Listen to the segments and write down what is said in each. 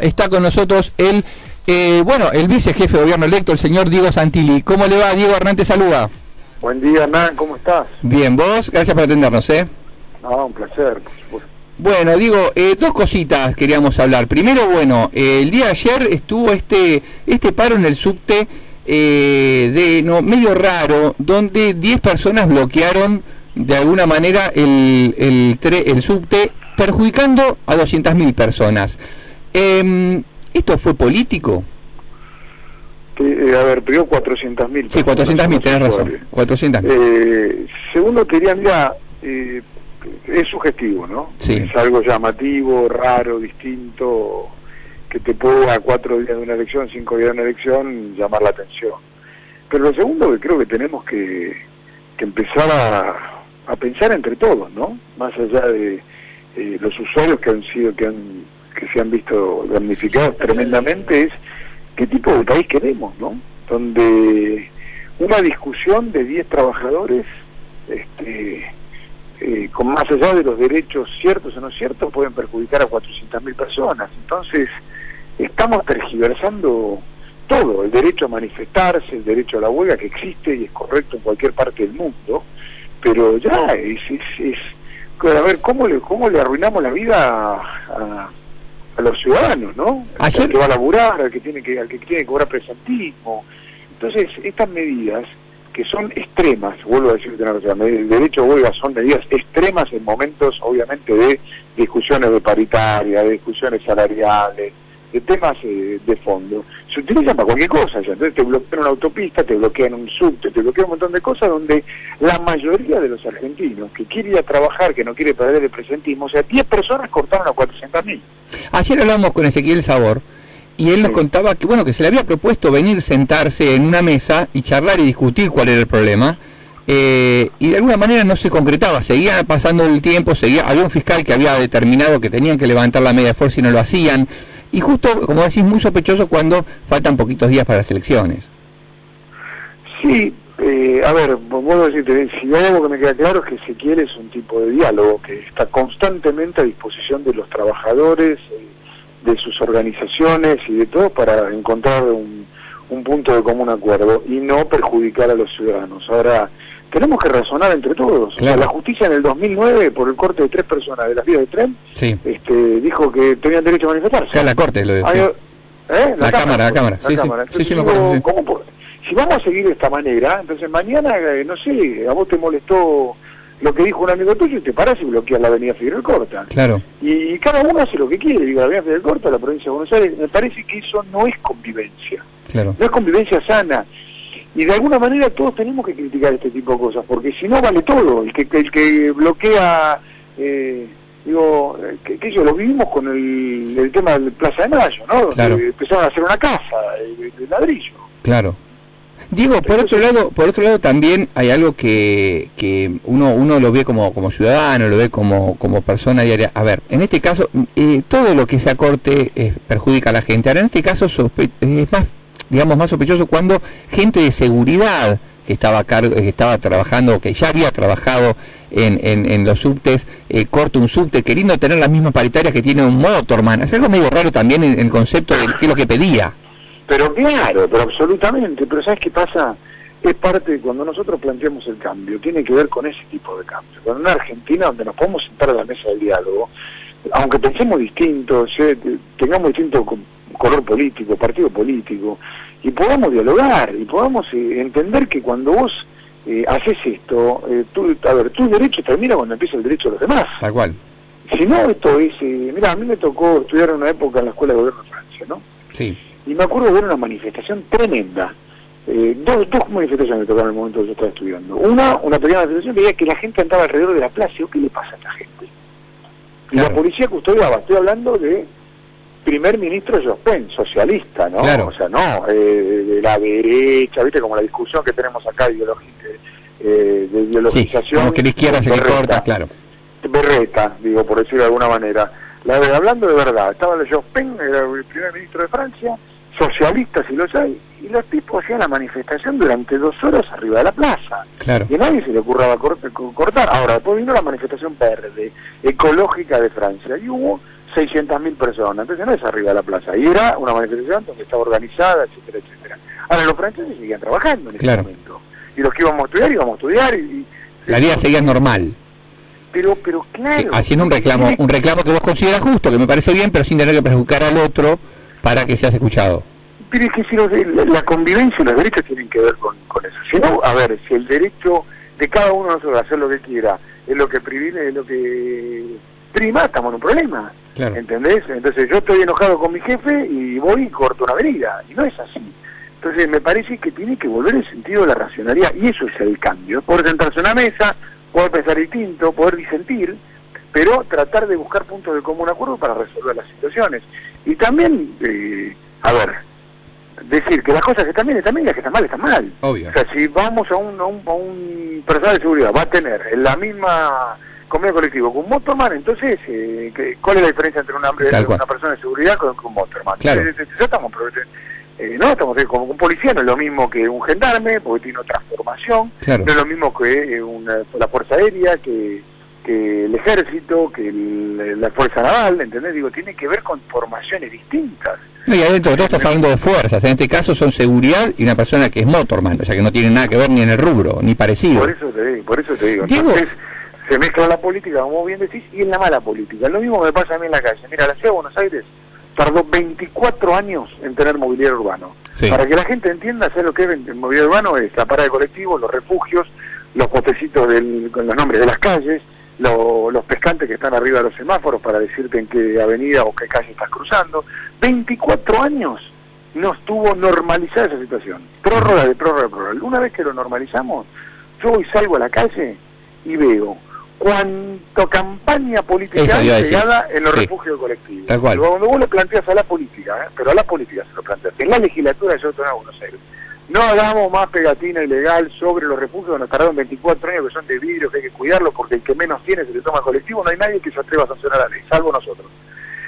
Está con nosotros el vicejefe de gobierno electo, el señor Diego Santilli. ¿Cómo le va, Diego? Hernán te saluda. Buen día, Hernán, ¿cómo estás? Bien, ¿vos? Gracias por atendernos, No, un placer, por supuesto. Bueno, Diego, dos cositas queríamos hablar. Primero, el día de ayer estuvo este paro en el subte, medio raro, donde 10 personas bloquearon de alguna manera el subte, perjudicando a 200.000 personas. ¿Esto fue político? Primero 400.000. Sí, 400.000, tenés razón. 400.000. Segundo, mira, es sugestivo, ¿no? Sí. Es algo llamativo, raro, distinto, que te puede a 4 días de una elección, 5 días de una elección, llamar la atención. Pero lo segundo que creo que tenemos que empezar a pensar entre todos, ¿no? Más allá de los usuarios que se han visto damnificados tremendamente, es qué tipo de país queremos, ¿no? Donde una discusión de 10 trabajadores, con más allá de los derechos ciertos o no ciertos, pueden perjudicar a 400.000 personas. Entonces, estamos tergiversando todo, el derecho a manifestarse, el derecho a la huelga, que existe y es correcto en cualquier parte del mundo, pero ya a ver, ¿cómo le arruinamos la vida a los ciudadanos, ¿no? Al que va a laburar, al que tiene que cobrar presentismo. Entonces, estas medidas que son extremas, vuelvo a decir, el derecho a huelga son medidas extremas en momentos, obviamente, de discusiones de paritaria, de discusiones salariales, de temas de fondo, se utilizan para cualquier cosa. Entonces te bloquean una autopista, te bloquean un subte, te bloquean un montón de cosas donde la mayoría de los argentinos que quiere ir a trabajar, que no quiere perder el presentismo, 10 personas cortaron a 400.000. Ayer hablamos con Ezequiel Sabor y él nos contaba que se le había propuesto venir, sentarse en una mesa y charlar y discutir cuál era el problema, y de alguna manera no se concretaba, seguía pasando el tiempo, había un fiscal que había determinado que tenían que levantar la media fuerza y no lo hacían, y justo, como decís, muy sospechoso cuando faltan poquitos días para las elecciones. Sí, vuelvo a decirte, si hay algo que me queda claro es que Ezequiel es un tipo de diálogo que está constantemente a disposición de los trabajadores, de sus organizaciones y de todo para encontrar un punto de común acuerdo y no perjudicar a los ciudadanos. Ahora, tenemos que razonar entre todos. Claro. La justicia en el 2009, por el corte de 3 personas de las vías de tren, sí, dijo que tenían derecho a manifestarse. Claro, la Corte lo dijo. La Cámara. Sí, me acuerdo. Si vamos a seguir de esta manera, entonces mañana, no sé, a vos te molestó lo que dijo un amigo tuyo y te parás y bloqueas la avenida Fidel Corta. Claro. Y cada uno hace lo que quiere, la avenida Fidel Corta, la provincia de Buenos Aires. Me parece que eso no es convivencia. Claro. No es convivencia sana. Y de alguna manera todos tenemos que criticar este tipo de cosas, porque si no vale todo. El que bloquea, lo vivimos con el tema del Plaza de Mayo, ¿no? Claro. Empezaron a hacer una casa de ladrillo. Claro. Diego, por otro lado también hay algo que uno lo ve como ciudadano, lo ve como persona diaria. A ver, en este caso, todo lo que se acorte perjudica a la gente. Ahora, en este caso es más sospechoso cuando gente de seguridad que estaba trabajando, que ya había trabajado en los subtes, corta un subte queriendo tener las mismas paritarias que tiene un motorman. Es algo medio raro también en el concepto de qué es lo que pedía. Pero claro, pero absolutamente, pero ¿sabes qué pasa? Es parte de cuando nosotros planteamos el cambio, tiene que ver con ese tipo de cambio. Con una Argentina donde nos podemos sentar a la mesa del diálogo, aunque pensemos distintos, tengamos distinto color político, partido político, y podamos dialogar, y podamos entender que cuando vos haces esto, tu derecho termina cuando empieza el derecho de los demás. Tal cual. Si no, esto es... mira, a mí me tocó estudiar en una época en la Escuela de Gobierno de Francia, ¿no? Sí. Y me acuerdo de ver una manifestación tremenda. Dos manifestaciones me tocaron en el momento que yo estaba estudiando. Una pequeña manifestación, veía que la gente andaba alrededor de la plaza. Y yo, ¿qué le pasa a esta gente? Y la policía custodiaba. Estoy hablando de primer ministro Jospin, socialista, ¿no? Claro. O sea, no, de la derecha, ¿viste? Como la discusión que tenemos acá de ideologización. Sí, como que la izquierda se le corta, claro. Berreta, digo, por decirlo de alguna manera. Hablando de verdad, estaba el Jospin, era el primer ministro de Francia, socialista si los hay, y los tipos hacían la manifestación durante 2 horas arriba de la plaza. Claro. Y a nadie se le ocurraba cortar. Ahora, después vino la manifestación verde, ecológica de Francia, y hubo 600.000 personas, entonces no es arriba de la plaza, y era una manifestación donde estaba organizada, etcétera, etcétera. Ahora los franceses seguían trabajando en ese momento, y los que íbamos a estudiar, y la vida seguía normal. Pero claro, haciendo un reclamo que vos consideras justo, que me parece bien, pero sin tener que perjudicar al otro para que seas escuchado. Pero es que si la convivencia y los derechos tienen que ver con eso. Si no, a ver, si el derecho de cada uno de nosotros a hacer lo que quiera es lo que privilegia, es lo que prima, estamos en un problema. Claro. ¿Entendés? Entonces yo estoy enojado con mi jefe y voy y corto una avenida, y no es así. Entonces me parece que tiene que volver el sentido de la racionalidad, y eso es el cambio. Poder sentarse a una mesa, poder pensar distinto, poder disentir, pero tratar de buscar puntos de común acuerdo para resolver las situaciones. Y también, a ver, decir que las cosas que están bien están bien y las que están mal están mal. Obvio. O sea, si vamos a un personal de seguridad, va a tener en la misma convenio colectivo con un motorman, entonces, ¿cuál es la diferencia entre una persona de seguridad con un motorman? Claro. Ya estamos, no, estamos como un policía, no es lo mismo que un gendarme, porque tiene otra formación, claro. No es lo mismo que la Fuerza Aérea, que el Ejército, que la Fuerza Naval, ¿entendés? Digo, tiene que ver con formaciones distintas. No, y adentro de todo estás hablando de fuerzas, en este caso son seguridad y una persona que es motorman, o sea que no tiene nada que ver ni en el rubro, ni parecido. Por eso te digo. Entonces, se mezcla la política, como bien decís, y en la mala política. Lo mismo me pasa a mí en la calle. Mira, la ciudad de Buenos Aires tardó 24 años en tener mobiliario urbano. Sí. Para que la gente entienda, ¿sabes lo que es el mobiliario urbano? Es la parada de colectivos, los refugios, los potecitos con los nombres de las calles, los pescantes que están arriba de los semáforos para decirte en qué avenida o qué calle estás cruzando. 24 años no estuvo normalizada esa situación. Prórroga. Una vez que lo normalizamos, yo hoy salgo a la calle y veo cuánto campaña política hay llegada en los refugios colectivos. Tal cual. Cuando vos lo planteas a la política, pero a la política se lo planteas. En la legislatura de Buenos Aires, no hagamos más pegatina ilegal sobre los refugios donde tardaron 24 años, que son de vidrio, que hay que cuidarlo, porque el que menos tiene se le toma colectivo, no hay nadie que se atreva a sancionar la ley, salvo nosotros.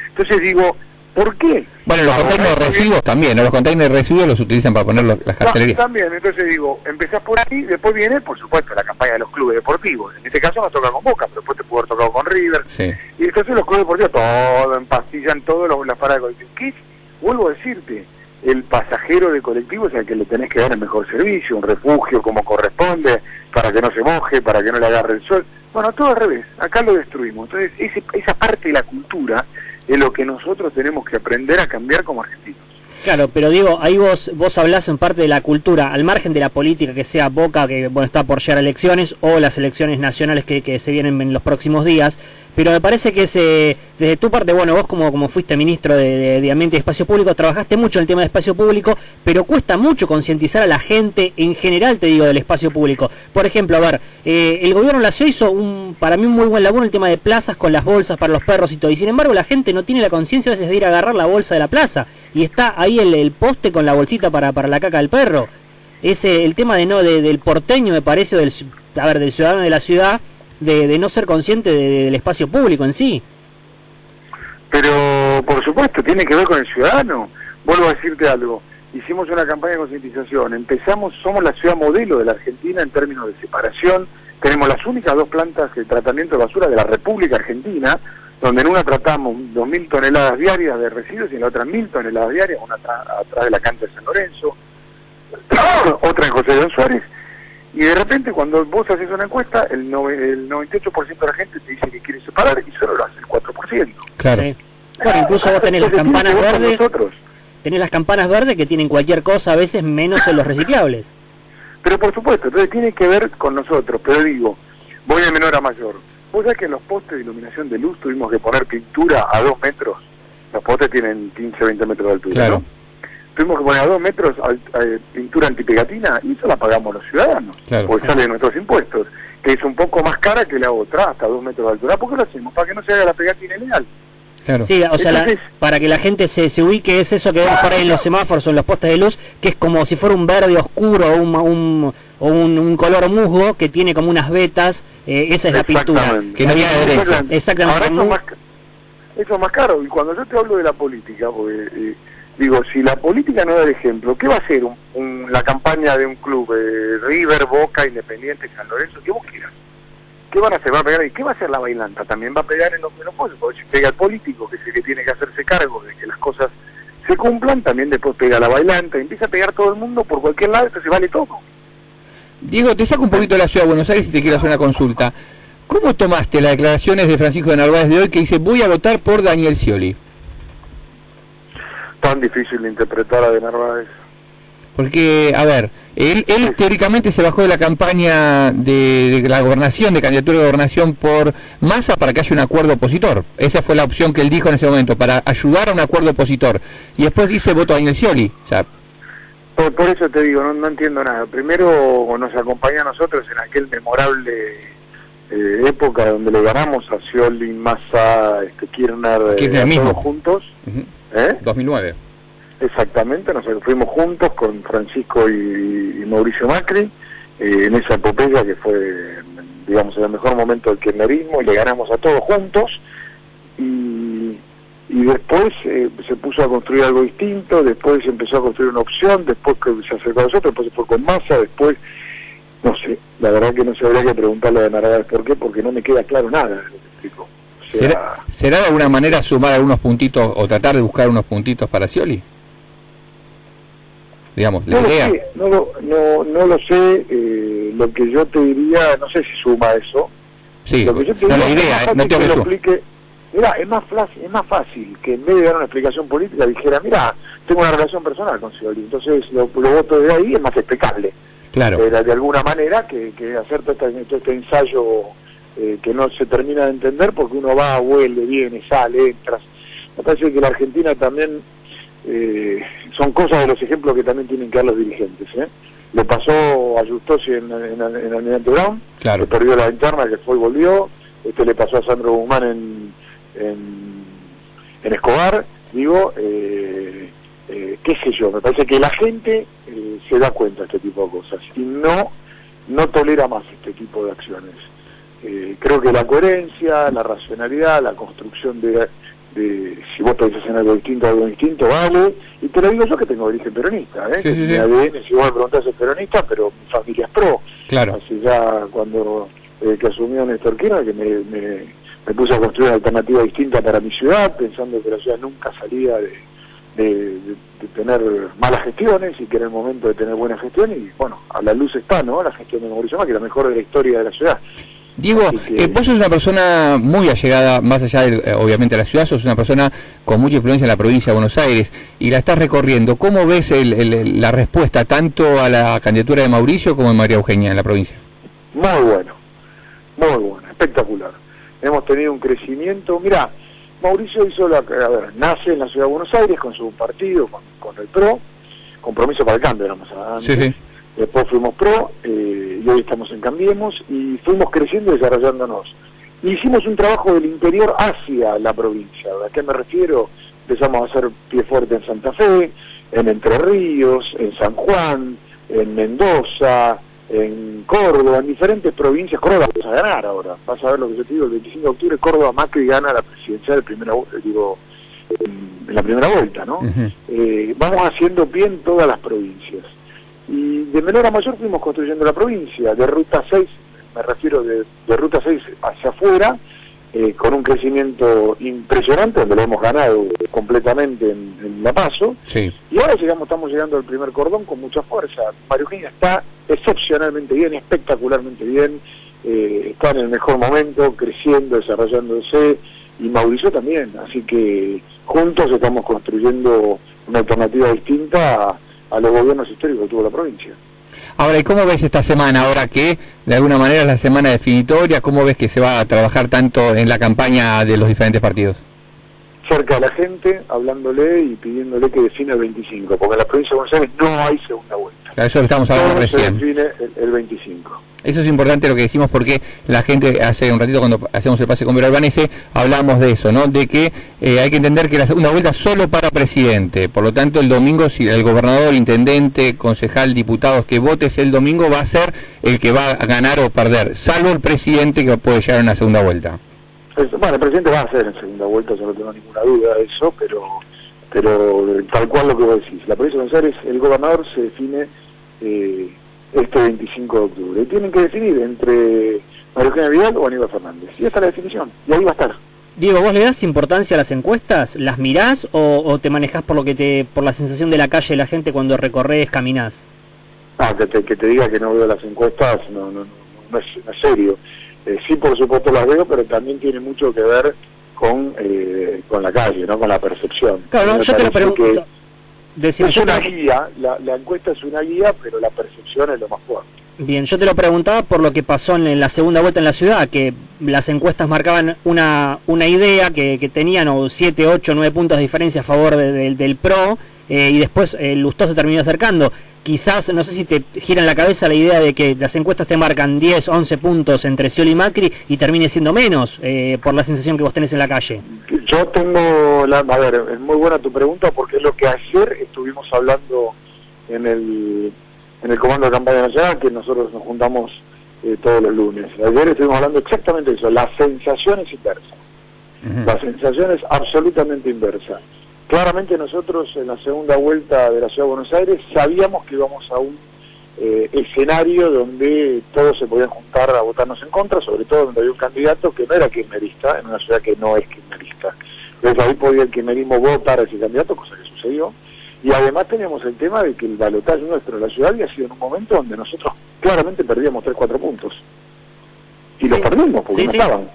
Entonces digo, ¿por qué? Bueno, los containers de residuos también, ¿no? Los containers de residuos los utilizan para poner las cartelerías. También, entonces digo, empezás por ahí, después viene, por supuesto, la campaña de los clubes deportivos. En este caso nos toca con Boca, pero después te pudo haber tocado con River. Sí. Y entonces los clubes deportivos, todo empastillan, las paradas de colectivo. ¿Qué? Vuelvo a decirte, el pasajero de colectivo es al que le tenés que dar el mejor servicio, un refugio como corresponde, para que no se moje, para que no le agarre el sol. Bueno, todo al revés, acá lo destruimos. Entonces, esa parte de la cultura es lo que nosotros tenemos que aprender a cambiar como argentinos. Claro, pero digo, ahí vos hablás en parte de la cultura, al margen de la política, que sea Boca, que bueno, está por llegar a elecciones, o las elecciones nacionales que se vienen en los próximos días, pero me parece que desde tu parte, bueno, vos como fuiste ministro de Ambiente y Espacio Público, trabajaste mucho en el tema de espacio público, pero cuesta mucho concientizar a la gente en general, te digo, del espacio público. Por ejemplo, a ver, el gobierno de la ciudad hizo para mí un muy buen laburo en el tema de plazas con las bolsas para los perros y todo, y sin embargo la gente no tiene la conciencia a veces de ir a agarrar la bolsa de la plaza, y está ahí el poste con la bolsita para la caca del perro. El tema del porteño, me parece, del ciudadano de la ciudad, de no ser consciente del espacio público en sí. Pero, por supuesto, tiene que ver con el ciudadano. Vuelvo a decirte algo. Hicimos una campaña de concientización. Somos la ciudad modelo de la Argentina en términos de separación. Tenemos las únicas 2 plantas de tratamiento de basura de la República Argentina, donde en una tratamos 2.000 toneladas diarias de residuos y en la otra 1.000 toneladas diarias, una atrás de la cancha de San Lorenzo, otra en José León Suárez. Y de repente cuando vos haces una encuesta, el 98% de la gente te dice que quiere separar y solo lo hace el 4%. Claro. Sí. Bueno, incluso vos tenés las campanas verdes. Tenés las campanas verdes que tienen cualquier cosa, a veces menos en los reciclables. Pero por supuesto, entonces tiene que ver con nosotros. Pero digo, voy de menor a mayor. Vos sabés que en los postes de iluminación de luz tuvimos que poner pintura a 2 metros. Los postes tienen 15, 20 metros de altura, claro. ¿No? Tuvimos que poner a 2 metros pintura antipegatina y eso la pagamos los ciudadanos, claro, porque sale de nuestros impuestos, que es un poco más cara que la otra, hasta 2 metros de altura. ¿Por qué lo hacemos? Para que no se haga la pegatina ilegal. Claro. Sí, o sea, entonces, para que la gente se ubique, es eso que vemos por ahí en los semáforos o en los postes de luz, que es como si fuera un verde oscuro o un color musgo que tiene como unas vetas, esa es la pintura. Que no tiene adherencia. Exactamente. Ahora eso es más caro, y cuando yo te hablo de la política, porque... digo, si la política no da el ejemplo, ¿qué va a hacer la campaña de un club, River, Boca, Independiente, San Lorenzo, que vos quieras? ¿qué van a hacer? Va a pegar, ¿y qué va a hacer la bailanta? También va a pegar en los pollos, porque si pega el político, que es el que tiene que hacerse cargo de que las cosas se cumplan, también después pega la bailanta, empieza a pegar todo el mundo por cualquier lado, entonces vale todo. Diego, te saco un poquito de la ciudad de Buenos Aires y te quiero hacer una consulta. ¿Cómo tomaste las declaraciones de Francisco de Narváez de hoy que dice voy a votar por Daniel Scioli? Tan difícil de interpretar a de Narváez. Porque, a ver, él teóricamente se bajó de la campaña de la gobernación, de candidatura de gobernación por Massa para que haya un acuerdo opositor. Esa fue la opción que él dijo en ese momento, para ayudar a un acuerdo opositor. Y después dice voto a Daniel Scioli. O sea, por eso te digo, no entiendo nada. Primero nos acompañó a nosotros en aquel memorable época donde le ganamos a Scioli, Massa, Kirchner mismo. Todos juntos. 2009. Exactamente, nos fuimos juntos con Francisco y Mauricio Macri en esa epopeya que fue, digamos, el mejor momento del kirchnerismo, y le ganamos a todos juntos, y después se puso a construir algo distinto, después se empezó a construir una opción, después que se acercó a nosotros, después se fue con Massa, después, no sé, la verdad que no se habría que preguntarle a Narváez por qué, porque no me queda claro nada de lo que explicó. O sea, ¿Será de alguna manera sumar algunos puntitos o tratar de buscar unos puntitos para Scioli? Digamos, la idea. No lo sé, lo que yo te diría, no sé si suma eso. Sí, lo que yo te diría, la idea, no te lo explique. Mira, es más fácil que en vez de dar una explicación política dijera, mira, tengo una relación personal con Scioli, entonces lo voto de ahí, es más explicable. Claro. De alguna manera que hacer todo este ensayo que no se termina de entender porque uno va, vuelve, viene, sale, entra. Me parece que la Argentina también son cosas de los ejemplos que también tienen que dar los dirigentes. Le pasó a Justosi en Almirante Brown, claro, que perdió la interna, que fue y volvió. Le pasó a Sandro Guzmán en Escobar. Digo, qué sé yo, me parece que la gente se da cuenta de este tipo de cosas y no tolera más este tipo de acciones. Creo que la coherencia, la racionalidad, la construcción de si vos pensás en algo distinto, vale. Y te lo digo yo que tengo origen peronista, sí, mi ADN, si vos me preguntás, es peronista, pero mi familia es pro. Claro. Así ya cuando que asumió Néstor Kirchner, que me puse a construir una alternativa distinta para mi ciudad, pensando que la ciudad nunca salía de tener malas gestiones y que era el momento de tener buena gestión, y bueno, a la luz está, ¿no?, la gestión de Mauricio Macri, la mejor de la historia de la ciudad. Diego, vos sos una persona muy allegada, más allá de, obviamente, de la ciudad, sos una persona con mucha influencia en la provincia de Buenos Aires y la estás recorriendo. ¿Cómo ves la respuesta tanto a la candidatura de Mauricio como de María Eugenia en la provincia? Muy bueno, espectacular. Hemos tenido un crecimiento. Mirá, Mauricio nace en la ciudad de Buenos Aires con su partido, con el PRO, Compromiso para el Cambio, éramos antes. Sí. Después fuimos PRO, y hoy estamos en Cambiemos, y fuimos creciendo y desarrollándonos. Y hicimos un trabajo del interior hacia la provincia. ¿A qué me refiero? Empezamos a hacer pie fuerte en Santa Fe, en Entre Ríos, en San Juan, en Mendoza, en Córdoba, en diferentes provincias. Córdoba vamos a ganar ahora. Vas a ver lo que yo te digo, el 25 de octubre Córdoba Macri gana la presidencial en la primera vuelta, ¿no? Vamos haciendo pie en todas las provincias. Y de menor a mayor fuimos construyendo la provincia, de Ruta 6, me refiero de Ruta 6 hacia afuera, con un crecimiento impresionante, donde lo hemos ganado completamente en La Paso, sí. Y ahora estamos llegando al primer cordón con mucha fuerza. María Eugenia está excepcionalmente bien, espectacularmente bien, está en el mejor momento, creciendo, desarrollándose, y Mauricio también, así que juntos estamos construyendo una alternativa distinta a los gobiernos históricos que tuvo la provincia. Ahora, ¿y cómo ves esta semana, ahora que de alguna manera es la semana definitoria? ¿Cómo ves que se va a trabajar tanto en la campaña de los diferentes partidos? Cerca de la gente, hablándole y pidiéndole que defina el 25, porque en la provincia de Buenos Aires no hay segunda vuelta. Claro, eso lo estamos hablando recién. Se define el 25. Eso es importante lo que decimos, porque la gente, hace un ratito cuando hacemos el pase con Vero Albanese, hablamos de eso, ¿no? De que hay que entender que la segunda vuelta es solo para presidente. Por lo tanto, el domingo, si el gobernador, intendente, concejal, diputados que votes el domingo, va a ser el que va a ganar o perder, salvo el presidente, que puede llegar a una segunda vuelta. Bueno, el presidente va a hacer en segunda vuelta, yo no tengo ninguna duda de eso, pero tal cual lo que vos decís. La provincia de Buenos Aires, el gobernador se define este 25 de octubre. Y tienen que decidir entre María Eugenia Vidal o Aníbal Fernández. Y esta es la definición, y ahí va a estar. Diego, ¿vos le das importancia a las encuestas? ¿Las mirás o te manejás por por la sensación de la calle de la gente cuando recorres, caminás? Que te diga que no veo las encuestas no es serio. Sí, por supuesto las veo, pero también tiene mucho que ver con la calle, ¿no? Con la percepción. Claro, no, yo te lo pregunto. Es una guía, la encuesta es una guía, pero la percepción es lo más fuerte. Bien, yo te lo preguntaba por lo que pasó en la segunda vuelta en la ciudad, que las encuestas marcaban una idea que tenían 7, 8, 9 puntos de diferencia a favor del PRO, y después Lustó se terminó acercando. Quizás, no sé si te gira en la cabeza la idea de que las encuestas te marcan 10, 11 puntos entre Scioli y Macri y termine siendo menos, por la sensación que vos tenés en la calle. Yo tengo, a ver, es muy buena tu pregunta, porque es lo que ayer estuvimos hablando en el Comando de Campaña Nacional, que nosotros nos juntamos todos los lunes. Ayer estuvimos hablando exactamente de eso, la sensación es inversa. La sensación es absolutamente inversa. Claramente nosotros en la segunda vuelta de la Ciudad de Buenos Aires sabíamos que íbamos a un escenario donde todos se podían juntar a votarnos en contra, sobre todo donde había un candidato que no era kirchnerista, en una ciudad que no es kirchnerista. Entonces ahí podía el kirchnerismo votar a ese candidato, cosa que sucedió. Y además teníamos el tema de que el balotaje nuestro de la ciudad había sido en un momento donde nosotros claramente perdíamos 3-4 puntos. Y los perdimos porque no estaban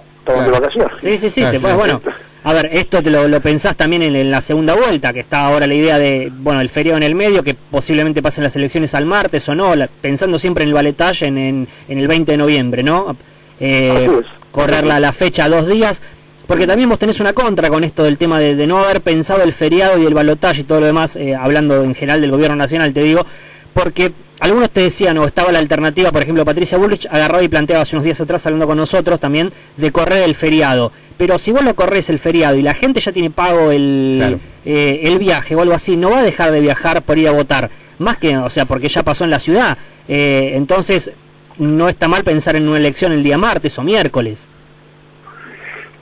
de vacaciones. Sí, después, bueno, a ver, esto te lo pensás también en la segunda vuelta, que está ahora la idea de, bueno, el feriado en el medio, que posiblemente pasen las elecciones al martes o no, pensando siempre en el balotaje en el 20 de noviembre, ¿no? Correr la fecha a 2 días. Porque también vos tenés una contra con esto del tema de no haber pensado el feriado y el balotaje y todo lo demás, hablando en general del gobierno nacional, te digo, porque algunos te decían, o estaba la alternativa, por ejemplo, Patricia Bullrich agarraba y planteaba hace unos días atrás, hablando con nosotros también, de correr el feriado. Pero si vos lo corres el feriado y la gente ya tiene pago el viaje o algo así, no va a dejar de viajar por ir a votar. Más que, o sea, porque ya pasó en la ciudad. Entonces, no está mal pensar en una elección el día martes o miércoles.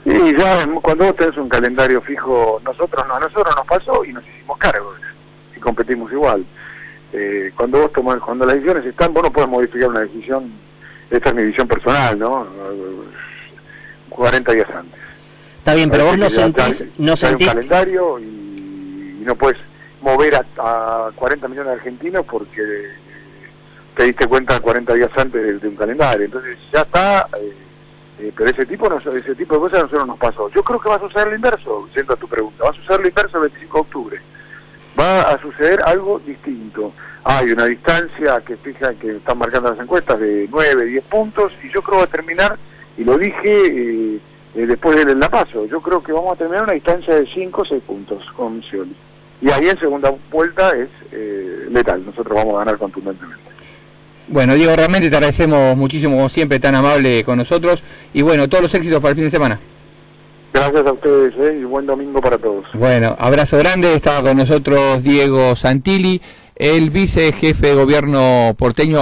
Y ya cuando vos tenés un calendario fijo, a nosotros nos pasó y nos hicimos cargo y competimos igual. Cuando vos tomás, cuando las decisiones están, vos no podés modificar una decisión, esta es mi visión personal, ¿no? 40 días antes. Está bien, pero vos no sentís un calendario y no puedes mover a 40 millones de argentinos porque te diste cuenta 40 días antes de un calendario. Entonces ya está. Pero ese tipo de cosas a nosotros nos pasó. Yo creo que va a suceder lo inverso, siendo a tu pregunta. Va a suceder lo inverso el 25 de octubre. Va a suceder algo distinto. Hay una distancia que están marcando las encuestas de 9, 10 puntos, y yo creo que va a terminar, y lo dije después del paso, yo creo que vamos a terminar una distancia de 5 o 6 puntos con Scioli. Y ahí en segunda vuelta es letal, nosotros vamos a ganar contundentemente. Bueno, Diego, realmente te agradecemos muchísimo, como siempre, tan amable con nosotros. Y bueno, todos los éxitos para el fin de semana. Gracias a ustedes, y buen domingo para todos. Bueno, abrazo grande. Estaba con nosotros Diego Santilli, el vicejefe de gobierno porteño.